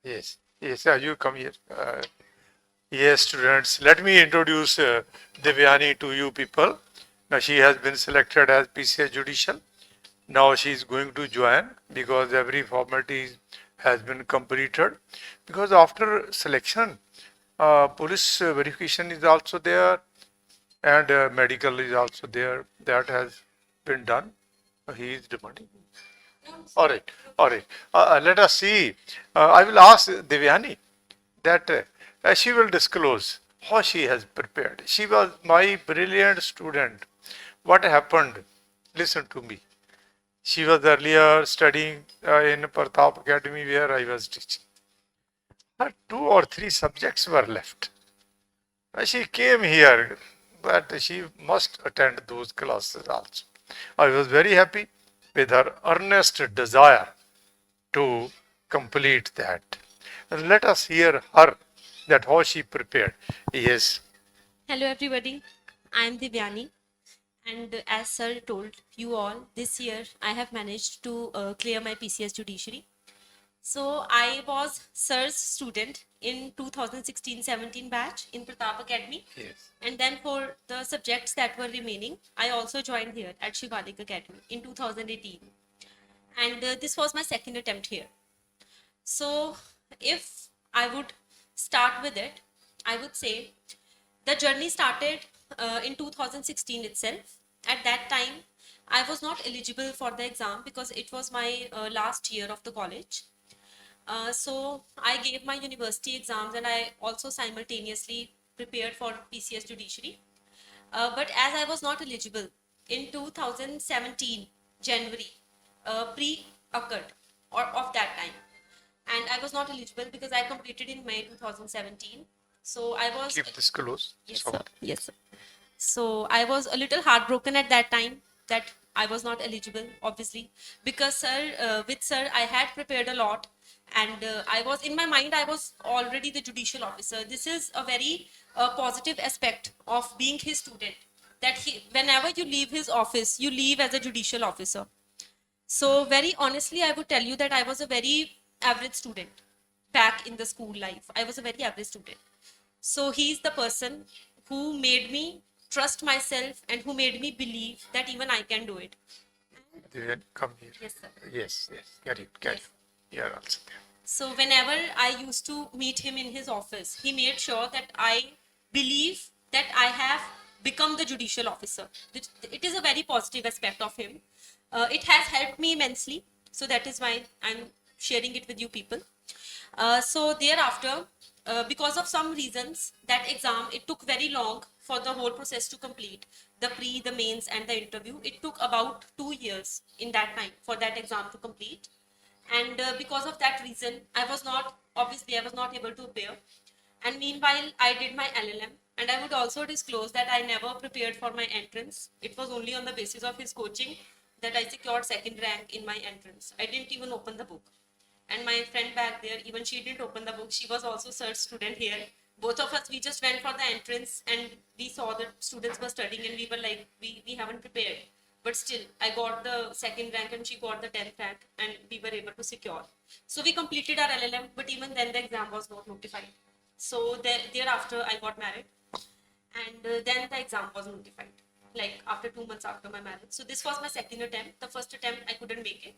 Yes, yes, you come here. Yes, students, let me introduce Divyani to you people. Now, she has been selected as PCS Judicial. Now, she is going to join because every formality has been completed. Because after selection, police verification is also there and medical is also there. That has been done. He is demanding. All right, all right. Let us see. I will ask Divyani that she will disclose how she has prepared. She was my brilliant student. What happened? Listen to me. She was earlier studying in Pratap Academy where I was teaching. Her 2 or 3 subjects were left. She came here, but she must attend those classes also. I was very happy with her earnest desire to complete that. And let us hear her that how she prepared. Yes. Hello everybody, I am Divyani, and as sir told you all, this year I have managed to clear my PCS judiciary. So I was sir's student in 2016-17 batch in Pratap Academy. Yes. And then for the subjects that were remaining, I also joined here at Shivalik Academy in 2018. And this was my second attempt here. So if I would start with it, I would say the journey started in 2016 itself. At that time, I was not eligible for the exam because it was my last year of the college. So I gave my university exams and I also simultaneously prepared for PCS judiciary. But as I was not eligible in 2017 January, pre occurred or of that time, and I was not eligible because I completed in May 2017. So I was. Keep this close. Yes, So, sir. Yes, sir. So I was a little heartbroken at that time that I was not eligible, obviously, because with sir, I had prepared a lot, and I was in my mind, I was already the judicial officer. This is a very positive aspect of being his student. That whenever you leave his office, you leave as a judicial officer. So very honestly, I would tell you that I was a very average student back in the school life. I was a very average student. So he's the person who made me trust myself and who made me believe that even I can do it. Divyani, come here. Yes, sir. Yes, yes. Carry it, carry Yes. it. You are also there. So whenever I used to meet him in his office, he made sure that I believe that I have become the judicial officer. It is a very positive aspect of him. It has helped me immensely. So that is why I'm sharing it with you people. So thereafter, because of some reasons, that exam, it took very long for the whole process to complete. The pre, the mains and the interview. It took about 2 years in that time for that exam to complete. And because of that reason, I was not able to appear. And meanwhile, I did my LLM, and I would also disclose that I never prepared for my entrance. It was only on the basis of his coaching that I secured second rank in my entrance. I didn't even open the book. And my friend back there, even she didn't open the book. She was also search student here. Both of us, we just went for the entrance and we saw that students were studying and we were like, we haven't prepared. But still, I got the second rank and she got the 10th rank and we were able to secure. So we completed our LLM, but even then the exam was not notified. So thereafter, I got married and then the exam was notified, like after 2 months after my marriage. So this was my second attempt. The first attempt, I couldn't make it.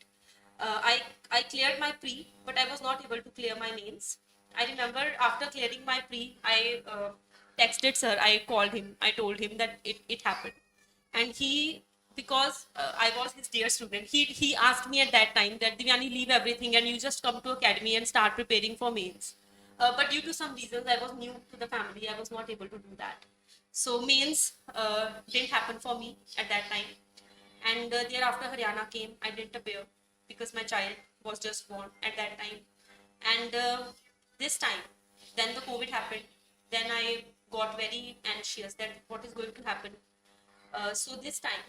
I cleared my pre, but I was not able to clear my mains. I remember after clearing my pre, I texted sir, I called him, I told him that it happened. And he, because I was his dear student, he asked me at that time that Divyani, leave everything and you just come to academy and start preparing for mains. But due to some reasons, I was new to the family, I was not able to do that. So mains didn't happen for me at that time. And thereafter Haryana came, I didn't appear because my child was just born at that time. And this time, then the COVID happened. Then I got very anxious that what is going to happen. So this time,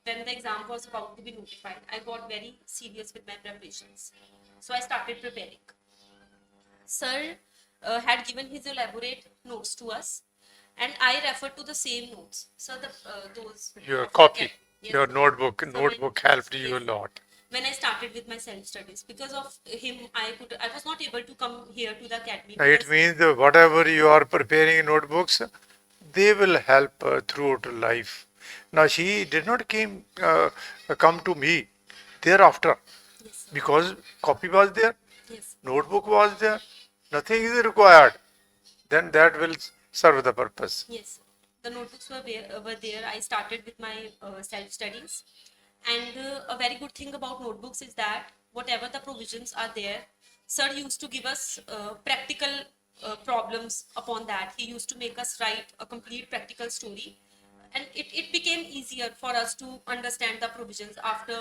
when the exam was about to be notified, I got very serious with my preparations. So I started preparing. Sir had given his elaborate notes to us, and I referred to the same notes. So those Your copy, yes. your notebook So helped you a lot. when I started with my self studies. Because of him, I was not able to come here to the academy. It Because, means whatever you are preparing in notebooks, they will help throughout life. Now she did not come to me thereafter yes, sir. because copy was there, Yes, notebook was there, nothing is required. Then that will serve the purpose. yes. The notebooks were there. I started with my self studies, and a very good thing about notebooks is that whatever the provisions are there, sir used to give us practical problems upon that. He used to make us write a complete practical story, and it became easier for us to understand the provisions after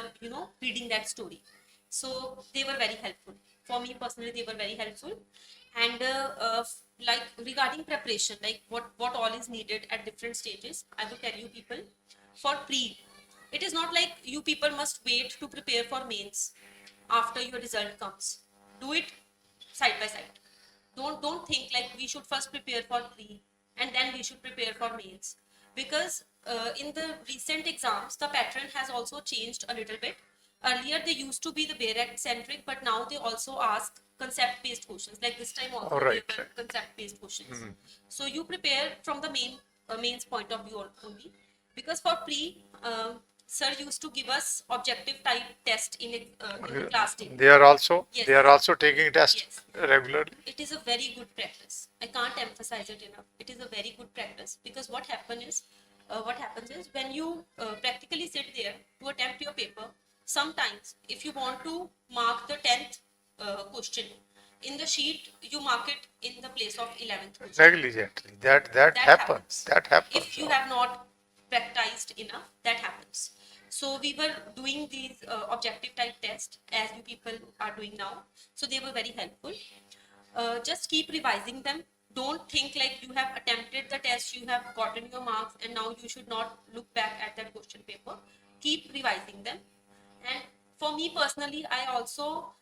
reading that story. So they were very helpful for me personally. They were very helpful. And like regarding preparation, like what all is needed at different stages, I will tell you people. For pre, it is not like you people must wait to prepare for mains after your result comes. Do it side by side. Don't think like we should first prepare for pre and then we should prepare for mains, because in the recent exams the pattern has also changed a little bit. Earlier they used to be the bare act centric, but now they also ask concept based questions. Like this time also All right, they were right. concept based questions. So you prepare from the mains point of view only, because for pre sir used to give us objective type test in the class day. They are also Yes. they are also taking tests Yes. regularly. It is a very good practice. I can't emphasize it enough. It is a very good practice, because what happens is when you practically sit there to attempt your paper, sometimes if you want to mark the 10th question in the sheet, you mark it in the place of 11th question. Negligently. That That happens. That happens. If you have not practiced enough, that happens. So we were doing these objective type tests as you people are doing now. So they were very helpful. Just keep revising them. Don't think like you have attempted the test, you have gotten your marks, and now you should not look back at that question paper. Keep revising them. And for me personally, I also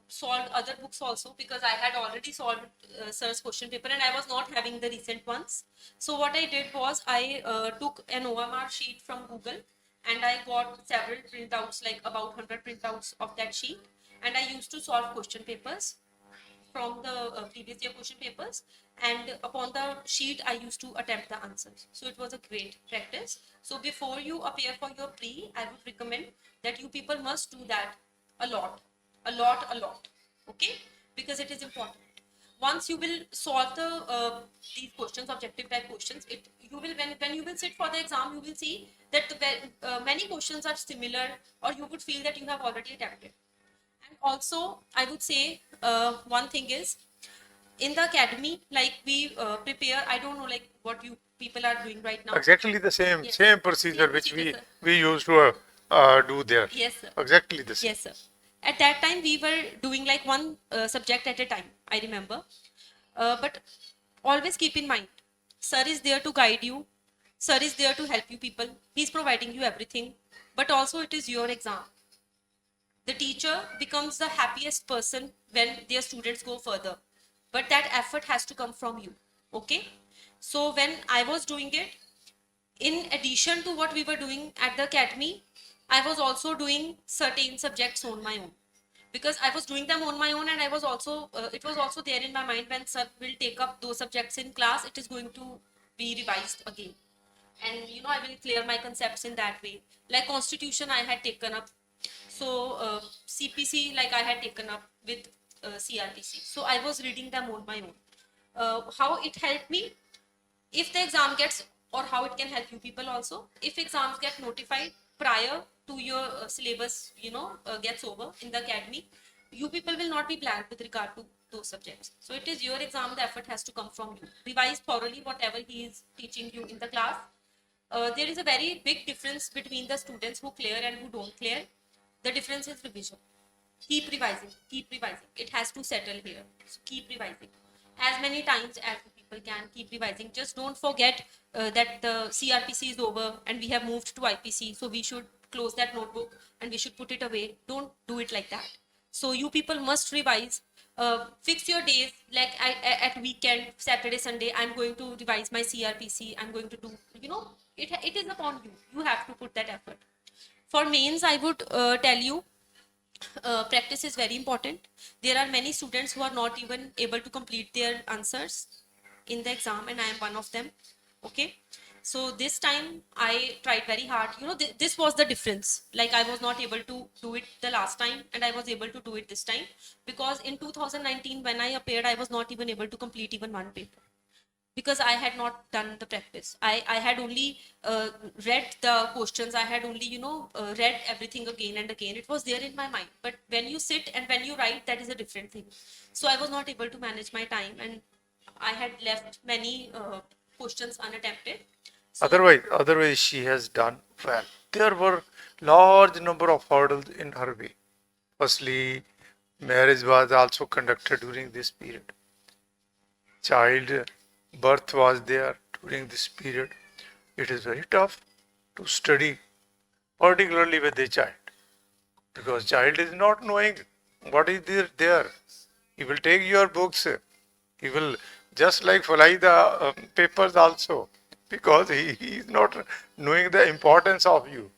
solved other books also, because I had already solved sir's question paper and I was not having the recent ones. So what I did was I took an OMR sheet from Google and I got several printouts, like about 100 printouts of that sheet, and I used to solve question papers from the previous year question papers, and upon the sheet I used to attempt the answers. So it was a great practice. So before you appear for your pre, I would recommend that you people must do that a lot, okay, because it is important. Once you will solve the these questions, objective type questions, it you will when you will sit for the exam, you will see that many questions are similar, or you would feel that you have already attempted. And also, I would say one thing is, in the academy, like we prepare, I don't know like what you people are doing right now. Exactly the same Yes. same procedure Same which procedure, sir. we used to do there. Yes, sir. Exactly the same. Yes, sir. At that time, we were doing like one subject at a time, I remember. But always keep in mind, sir is there to guide you. Sir is there to help you people. He's providing you everything. But also it is your exam. The teacher becomes the happiest person when their students go further. But that effort has to come from you. Okay? So when I was doing it, in addition to what we were doing at the academy, I was also doing certain subjects on my own, because I was doing them on my own, and I was also it was also there in my mind, when sir will take up those subjects in class, it is going to be revised again, and I will clear my concepts in that way. Like constitution I had taken up, so CPC, like I had taken up with CRPC, so I was reading them on my own. How it helped me, if the exam gets, or how it can help you people also, if exams get notified prior to your syllabus gets over in the academy, you people will not be blank with regard to those subjects. So it is your exam, the effort has to come from you. Revise thoroughly whatever he is teaching you in the class. There is a very big difference between the students who clear and who don't clear. The difference is revision. Keep revising, it has to settle here. So keep revising as many times as you people can. Keep revising. Just don't forget that the CRPC is over and we have moved to IPC, so we should close that notebook and we should put it away. Don't do it like that. So you people must revise. Fix your days, like at weekend, Saturday, Sunday, I'm going to revise my CRPC, I'm going to do, it is upon you. You have to put that effort. For mains, I would tell you, practice is very important. There are many students who are not even able to complete their answers in the exam, and I am one of them. Okay, so this time I tried very hard. This was the difference. Like, I was not able to do it the last time, and I was able to do it this time, because in 2019 when I appeared, I was not even able to complete even one paper, because I had not done the practice. I had only read the questions. I had only, read everything again and again. It was there in my mind. But when you sit and when you write, that is a different thing. So I was not able to manage my time, and I had left many questions unattempted. So Otherwise, she has done well. There were large number of hurdles in her way. Firstly, marriage was also conducted during this period. Child birth was there during this period. It is very tough to study, particularly with a child, because child is not knowing what is there. He will take your books. He will just like fly the papers also, because he is not knowing the importance of you.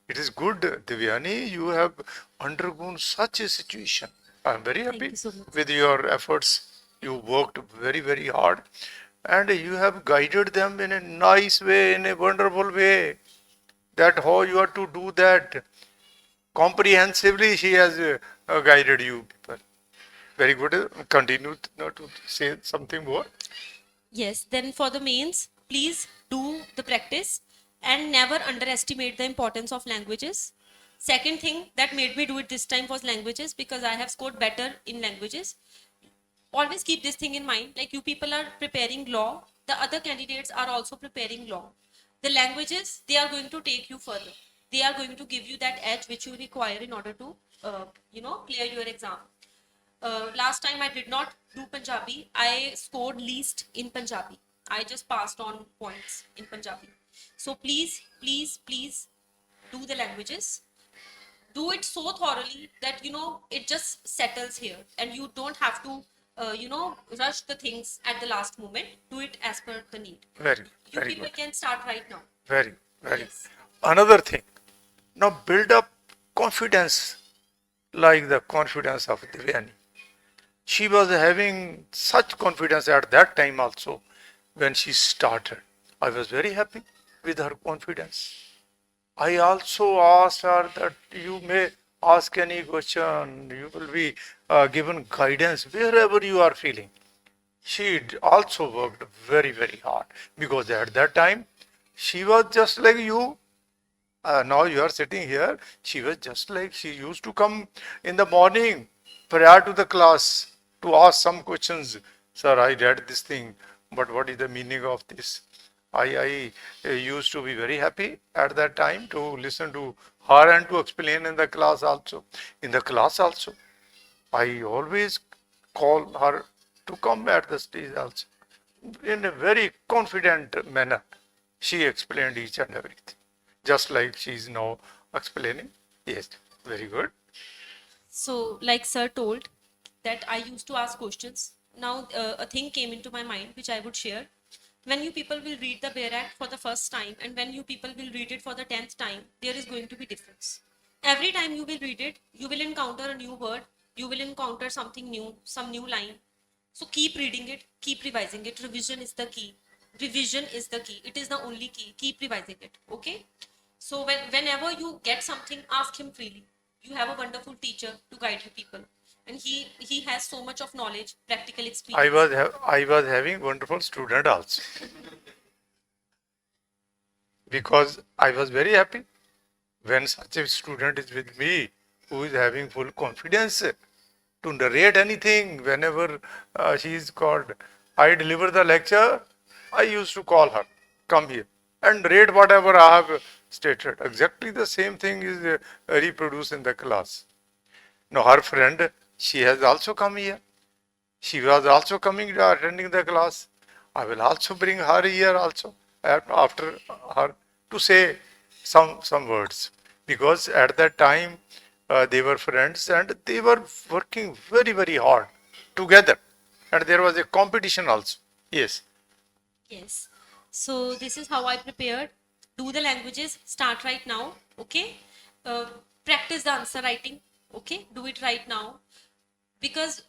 It is good, Divyani, you have undergone such a situation. I am very thank happy you so much. with your efforts. You worked very, very hard, and you have guided them in a nice way, in a wonderful way, that how you are to do that. Comprehensively, she has guided you people. Very good. Continue to say something more. Yes, then for the mains, please do the practice and never underestimate the importance of languages. Second thing that made me do it this time was languages, because I have scored better in languages. Always keep this thing in mind. Like, you people are preparing law, the other candidates are also preparing law. The languages, they are going to take you further. They are going to give you that edge which you require in order to, clear your exam. Last time I did not do Punjabi. I scored least in Punjabi. I just passed on points in Punjabi. So please, please, please do the languages. Do it so thoroughly that it just settles here, and you don't have to rush the things at the last moment. Do it as per the need. Very, You very people good. can start right now. Very, very. Yes. Another thing. Now build up confidence like the confidence of Divyani. She was having such confidence at that time also when she started. I was very happy with her confidence. I also asked her that you may ask any question, you will be given guidance wherever you are feeling. She also worked very, very hard, because at that time she was just like you. Now you are sitting here. She was just like, she used to come in the morning prior to the class to ask some questions. Sir, I read this thing, but what is the meaning of this? I used to be very happy at that time to listen to her and to explain in the class also. In the class also, I always call her to come at the stage also. In a very confident manner, she explained each and everything, just like she is now explaining. Yes, very good. So, like sir told, that I used to ask questions. Now, a thing came into my mind which I would share. When you people will read the Bare Act for the first time, and when you people will read it for the 10th time, there is going to be difference. Every time you will read it, you will encounter a new word, you will encounter something new, some new line. So keep reading it, keep revising it. Revision is the key. Revision is the key. It is the only key. Keep revising it. Okay? So whenever you get something, ask him freely. You have a wonderful teacher to guide you people. And he has so much of knowledge, practical experience. I was having wonderful student also, because I was very happy when such a student is with me who is having full confidence to narrate anything whenever she is called. I deliver the lecture. I used to call her, come here and read whatever I have stated. Exactly the same thing is reproduced in the class. Now her friend, she has also come here. She was also coming attending the class. I will also bring her here also after her to say some words, because at that time they were friends and they were working very, very hard together, and there was a competition also. Yes. Yes. So this is how I prepared. Do the languages. Start right now. Okay. Uh, Practice the answer writing. Okay, do it right now. Because,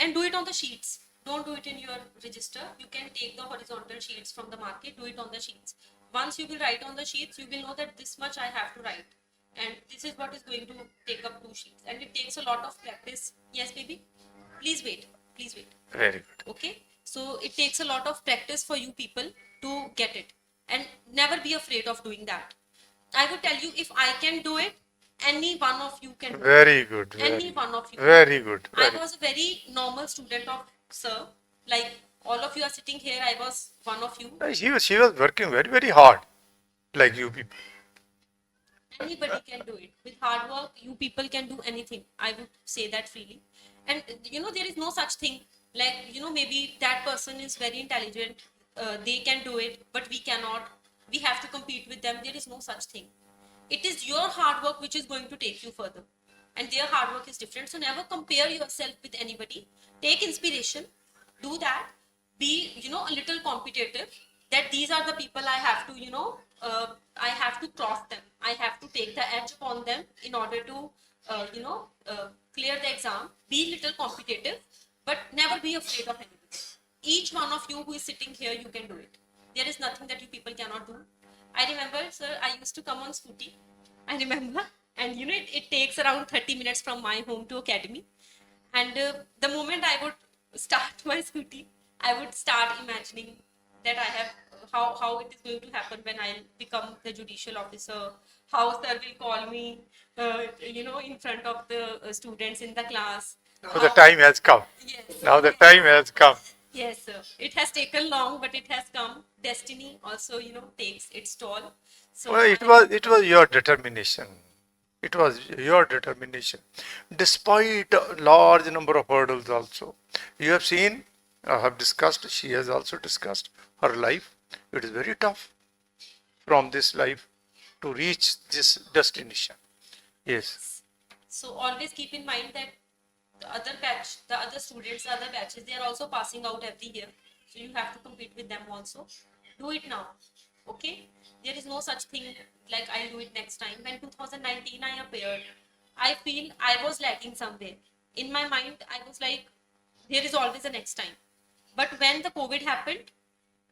and do it on the sheets. Don't do it in your register. You can take the horizontal sheets from the market, do it on the sheets. Once you will write on the sheets, you will know that this much I have to write. And this is what is going to take up 2 sheets. And it takes a lot of practice. Yes, baby? Please wait. Please wait. Very good. Okay? So it takes a lot of practice for you people to get it. And never be afraid of doing that. I would tell you, if I can do it, any one of you can do it. Very good. Any one of you. Very good. I was a very normal student of sir. Like all of you are sitting here, I was one of you. She was working very, very hard, like you people. Anybody can do it. With hard work, you people can do anything. I would say that freely. And there is no such thing. Like, maybe that person is very intelligent. They can do it, but we cannot. We have to compete with them. There is no such thing. It is your hard work which is going to take you further. And their hard work is different. So never compare yourself with anybody. Take inspiration. Do that. Be, a little competitive. That these are the people I have to, I have to cross them. I have to take the edge upon them in order to, clear the exam. Be little competitive, but never be afraid of anybody. Each one of you who is sitting here, you can do it. There is nothing that you people cannot do. I remember, sir, I used to come on scooty. I remember. And, it takes around 30 minutes from my home to academy. And the moment I would start my scooty, I would start imagining that I have how it is going to happen when I become the judicial officer, how sir will call me, in front of the students in the class. Now the time has come. Yes. Now the time has come. Yes, sir. It has taken long, but it has come. Destiny also, takes its toll. So Well, it was your determination. It was your determination. Despite a large number of hurdles also. You have seen, I have discussed, she has also discussed her life. It is very tough from this life to reach this destination. Yes. So always keep in mind that the other batch, the other students, the other batches, they are also passing out every year. So you have to compete with them also. Do it now. Okay? There is no such thing like I'll do it next time. When 2019 I appeared, I feel I was lacking somewhere. In my mind, I was like, there is always a next time. But when the COVID happened,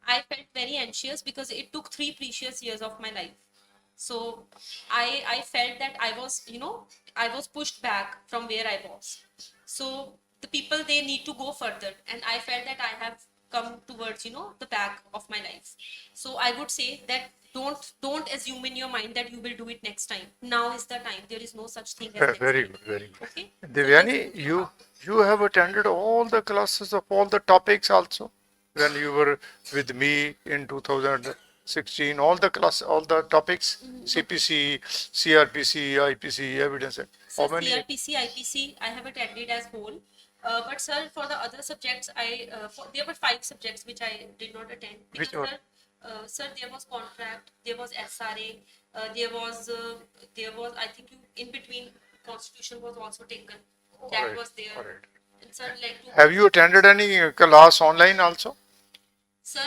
I felt very anxious because it took 3 precious years of my life. So I felt that I was pushed back from where I was. So the people, they need to go further. And I felt that I have come towards, the back of my life. So I would say that don't assume in your mind that you will do it next time. Now is the time. There is no such thing as next Very time. good, very good. Okay? Divyani, you have attended all the classes of all the topics also when you were with me in 2016. All the all the topics, CPC, CR.pc, IPC, evidence. So How many? CR.pc, IPC, I have attended as whole. But sir, for the other subjects, there were 5 subjects which I did not attend. Which Because, one? sir, there was contract, there was SRA, there was, I think, in between, constitution was also taken. That Alright, was there. alright. And sir, like to, Have you attended any class online also? sir,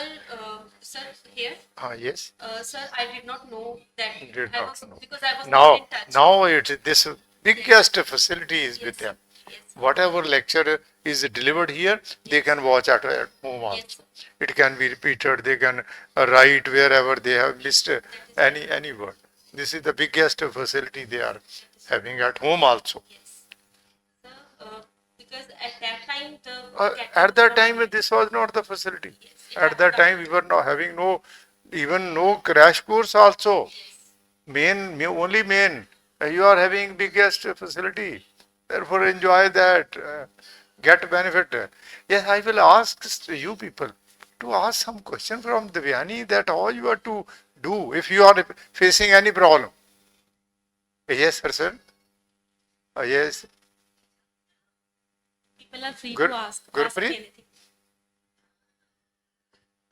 here, Yes. sir, I did not know that. Did I not was, know. because I was not in touch. Now this biggest facility is with them. Yes. Whatever lecture is delivered here, they can watch at home also. Yes, sir. It can be repeated. They can write wherever they have missed any word. This is the biggest facility they are having at home also. Yes. Sir, because at that time, At that time, this was not the facility. At that time, we were not having even no crash course also. Only main. You are having biggest facility. Therefore, enjoy that. Get benefit. Yes, I will ask you people to ask some question from Divyani that how you are to do if you are facing any problem. Yes, person. Yes. people are free Good- to ask Gurpreet? me anything.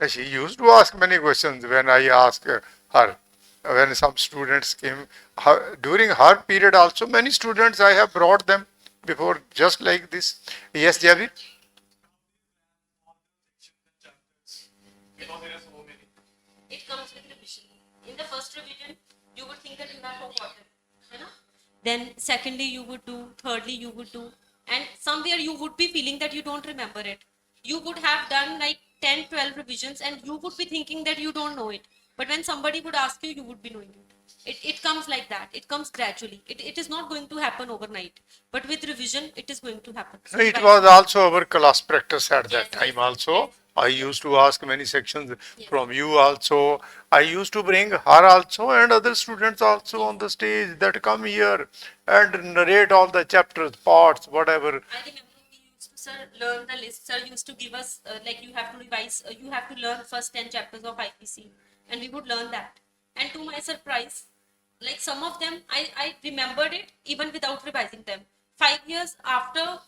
She used to ask many questions when I asked her. When some students came, during her period also, many students I have brought them before just like this. Yes, Javid? It comes with revision. In the first revision, you would think that you have forgotten. You know? then secondly you would do, thirdly you would do, and somewhere you would be feeling that you don't remember it. You would have done like 10, 12 revisions and you would be thinking that you don't know it. But when somebody would ask you, you would be knowing it. It comes like that. It comes gradually. It is not going to happen overnight. But with revision, it is going to happen. So It by- was also our class practice at that Yes, time yes, also. yes. I used to ask many sections from you also. I used to bring her also and other students also on the stage that come here and narrate all the chapters, parts, whatever. I remember we used to, sir, learn the list. Sir used to give us, like, you have to revise, you have to learn first 10 chapters of IPC. And we would learn that. And to my surprise, like some of them, I remembered it even without revising them. 5 years after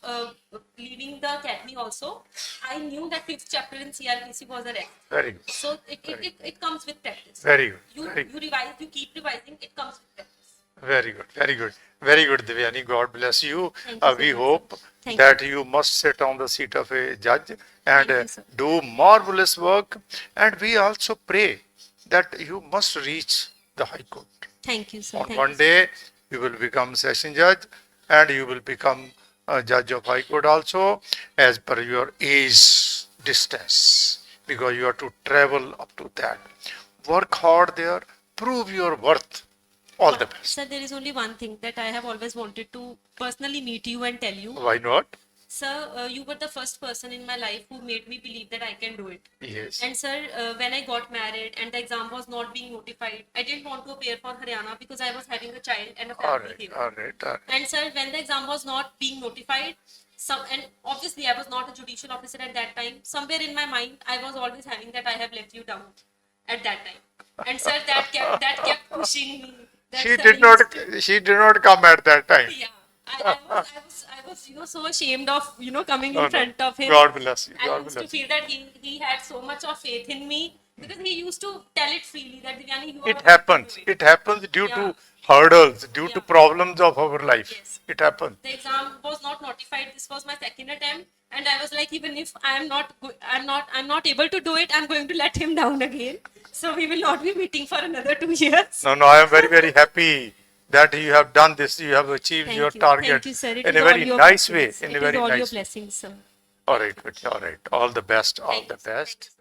leaving the academy also, I knew that fifth chapter in CRPC was a rec. Very good. So it comes with practice. Very good. You, Very you revise, you keep revising, it comes with practice. Very good, very good, very good, Divyani. God bless you. Thank you so We much, hope sir. Thank that you must sit on the seat of a judge and Thank you, sir. do marvelous work. And we also pray that you must reach the High Court. Thank you, sir. On Thank one you, sir. day, you will become session judge and you will become a judge of High Court also as per your age distance, because you have to travel up to that. Work hard there, prove your worth. All the best. Sir, there is only one thing that I have always wanted to personally meet you and tell you. Why not? Sir, you were the first person in my life who made me believe that I can do it. Yes. And sir, when I got married and the exam was not being notified, I didn't want to appear for Haryana because I was having a child and a All family right, here. all right, all right. And sir, when the exam was not being notified, and obviously I was not a judicial officer at that time, somewhere in my mind, I was always having that I have let you down at that time. And sir, that kept pushing me. That She sir did used not. to- She did not come at that time. yeah, I was, so ashamed of, coming No, in front of him. God bless you. I God used to bless you. feel that he had so much of faith in me because he used to tell it freely that Divyani, you are It going to happens. do it. It happens due Yeah. to hurdles, due to Yeah. problems of our life. Yes. It happens. The exam was not notified. This was my second attempt, and I was like, even if I'm not able to do it, I'm going to let him down again. So we will not be meeting for another 2 years. No, I am very, very happy that you have done this. You have achieved Thank your you. target Thank you, sir. It in is a all very your nice way. blessings. In It a very is all your nice way. blessings, sir. All right, all right. All the best. All Thank the you, sir. Thank best. you, sir.